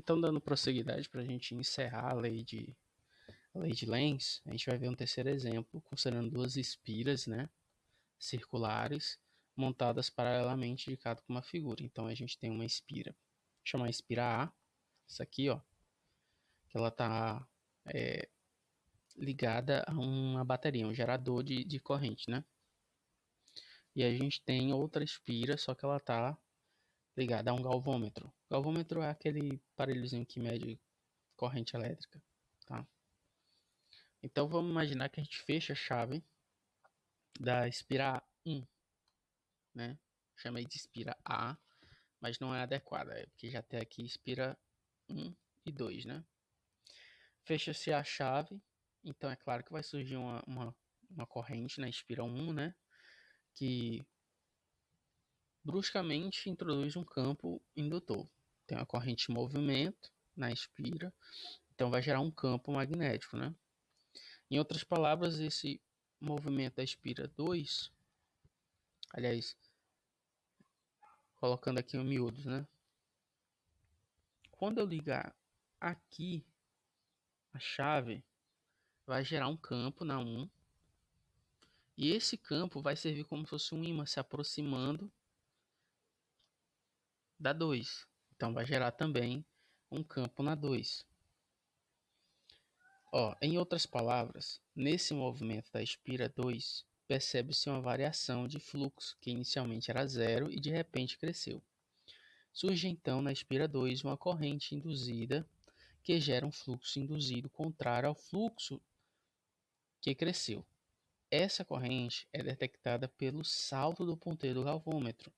Então, dando prosseguidade para a gente encerrar a lei de Lenz, a gente vai ver um terceiro exemplo, considerando duas espiras, né, circulares, montadas paralelamente de cada com uma figura. Então, a gente tem uma espira, chamar a espira A, essa aqui, ó, que ela está ligada a uma bateria, um gerador de corrente, né? E a gente tem outra espira, só que ela está ligada a um galvômetro. O galvômetro é aquele aparelhozinho que mede corrente elétrica, tá? Então vamos imaginar que a gente fecha a chave da espira 1, né? Chamei de espira A, mas não é adequada, porque já tem aqui espira 1 e 2, né? Fecha-se a chave, então é claro que vai surgir uma corrente na espira 1, né? Que bruscamente introduz um campo indutor. Tem uma corrente de movimento na espira, então vai gerar um campo magnético, né? Em outras palavras, esse movimento da espira 2, aliás, colocando aqui em miúdos, né? Quando eu ligar aqui a chave, vai gerar um campo na 1, e esse campo vai servir como se fosse um ímã se aproximando da 2. Então vai gerar também um campo na 2. Em outras palavras, nesse movimento da espira 2, percebe-se uma variação de fluxo que inicialmente era zero e de repente cresceu. Surge então na espira 2 uma corrente induzida que gera um fluxo induzido contrário ao fluxo que cresceu. Essa corrente é detectada pelo salto do ponteiro do galvômetro.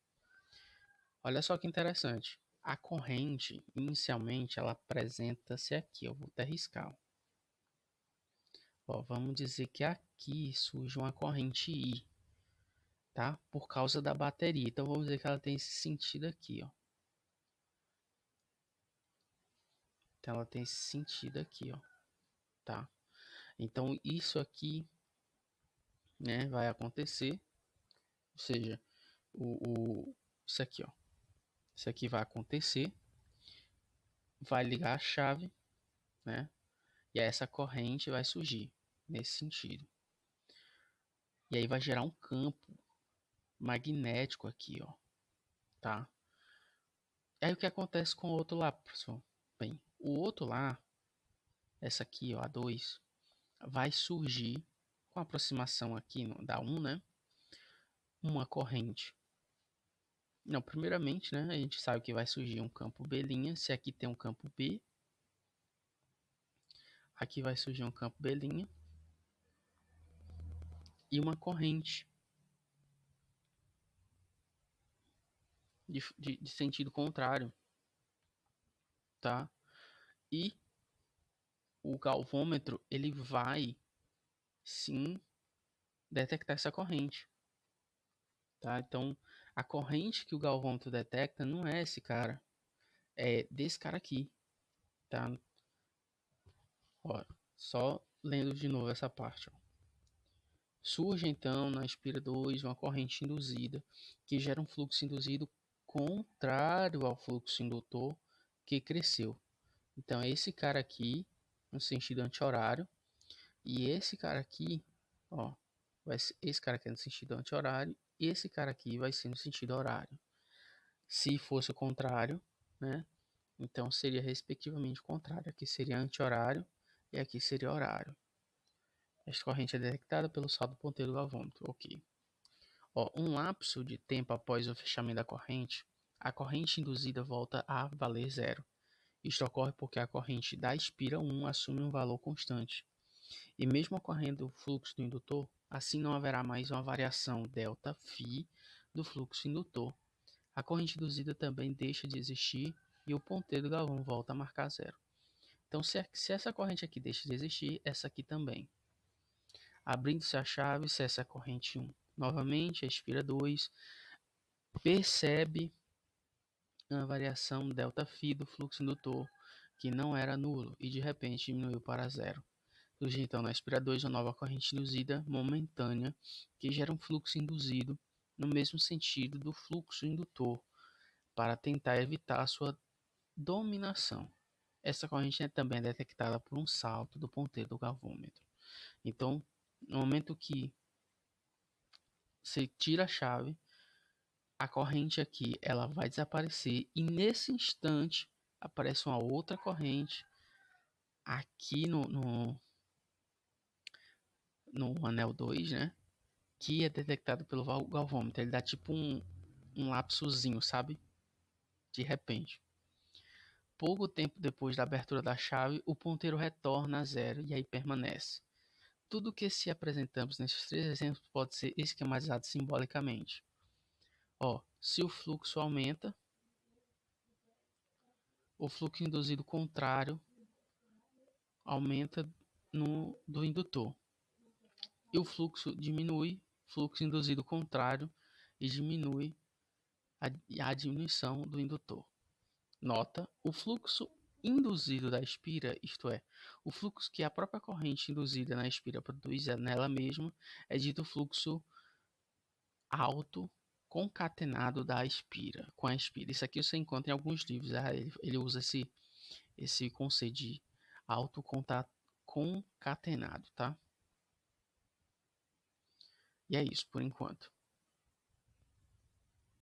Olha só que interessante. A corrente, inicialmente, ela apresenta-se aqui. Eu vou até riscar. Vamos dizer que aqui surge uma corrente I, tá? Por causa da bateria. Então, vamos dizer que ela tem esse sentido aqui, ó. Então, ela tem esse sentido aqui, ó, tá? Então, isso aqui, né, vai acontecer. Ou seja, isso aqui, ó. Isso aqui vai acontecer. Vai ligar a chave, né? E aí essa corrente vai surgir nesse sentido. E aí vai gerar um campo magnético aqui, ó, tá? E aí o que acontece com o outro lá, pessoal? Bem, o outro lá, essa aqui, ó, a 2, vai surgir com a aproximação aqui da 1, né? Uma corrente. Não, primeiramente, né, a gente sabe que vai surgir um campo B', se aqui tem um campo B, aqui vai surgir um campo B' e uma corrente de sentido contrário, tá? E o galvômetro, ele vai sim detectar essa corrente, tá? Então, a corrente que o galvômetro detecta não é esse cara, é desse cara aqui, tá? Ó, só lendo de novo essa parte, ó. Surge então na espira 2 uma corrente induzida que gera um fluxo induzido contrário ao fluxo indutor que cresceu. Então, esse cara aqui no sentido anti-horário e esse cara aqui, ó, esse cara aqui é no sentido anti-horário e esse cara aqui vai ser no sentido horário. Se fosse o contrário, né? Então seria respectivamente o contrário. Aqui seria anti-horário e aqui seria horário. Esta corrente é detectada pelo saldo ponteiro do galvômetro. Ok. Um lapso de tempo após o fechamento da corrente, a corrente induzida volta a valer zero. Isto ocorre porque a corrente da espira 1 assume um valor constante. E mesmo ocorrendo o fluxo do indutor, assim não haverá mais uma variação ΔΦ do fluxo indutor. A corrente induzida também deixa de existir e o ponteiro do galvão volta a marcar zero. Então, se essa corrente aqui deixa de existir, essa aqui também. Abrindo-se a chave, cessa a corrente 1. Novamente, a espira 2 percebe uma variação ΔΦ do fluxo indutor, que não era nulo, e de repente diminuiu para zero. Surge então na espira 2 uma nova corrente induzida momentânea, que gera um fluxo induzido no mesmo sentido do fluxo indutor, para tentar evitar a sua dominação. essa corrente também é detectada por um salto do ponteiro do galvômetro. Então, no momento que você tira a chave, a corrente aqui ela vai desaparecer e nesse instante aparece uma outra corrente aqui no anel 2, né? Que é detectado pelo galvômetro. Ele dá tipo um lapsozinho, sabe? De repente. Pouco tempo depois da abertura da chave, o ponteiro retorna a zero e aí permanece. Tudo que se apresentamos nesses três exemplos pode ser esquematizado simbolicamente. Ó, se o fluxo aumenta, o fluxo induzido contrário aumenta do indutor. E o fluxo diminui, fluxo induzido contrário, e diminui a diminuição do indutor. Nota, o fluxo induzido da espira, isto é, o fluxo que a própria corrente induzida na espira produz nela mesma, é dito fluxo auto concatenado da espira, com a espira. Isso aqui você encontra em alguns livros, ele usa esse conceito de auto concatenado, tá? E é isso por enquanto.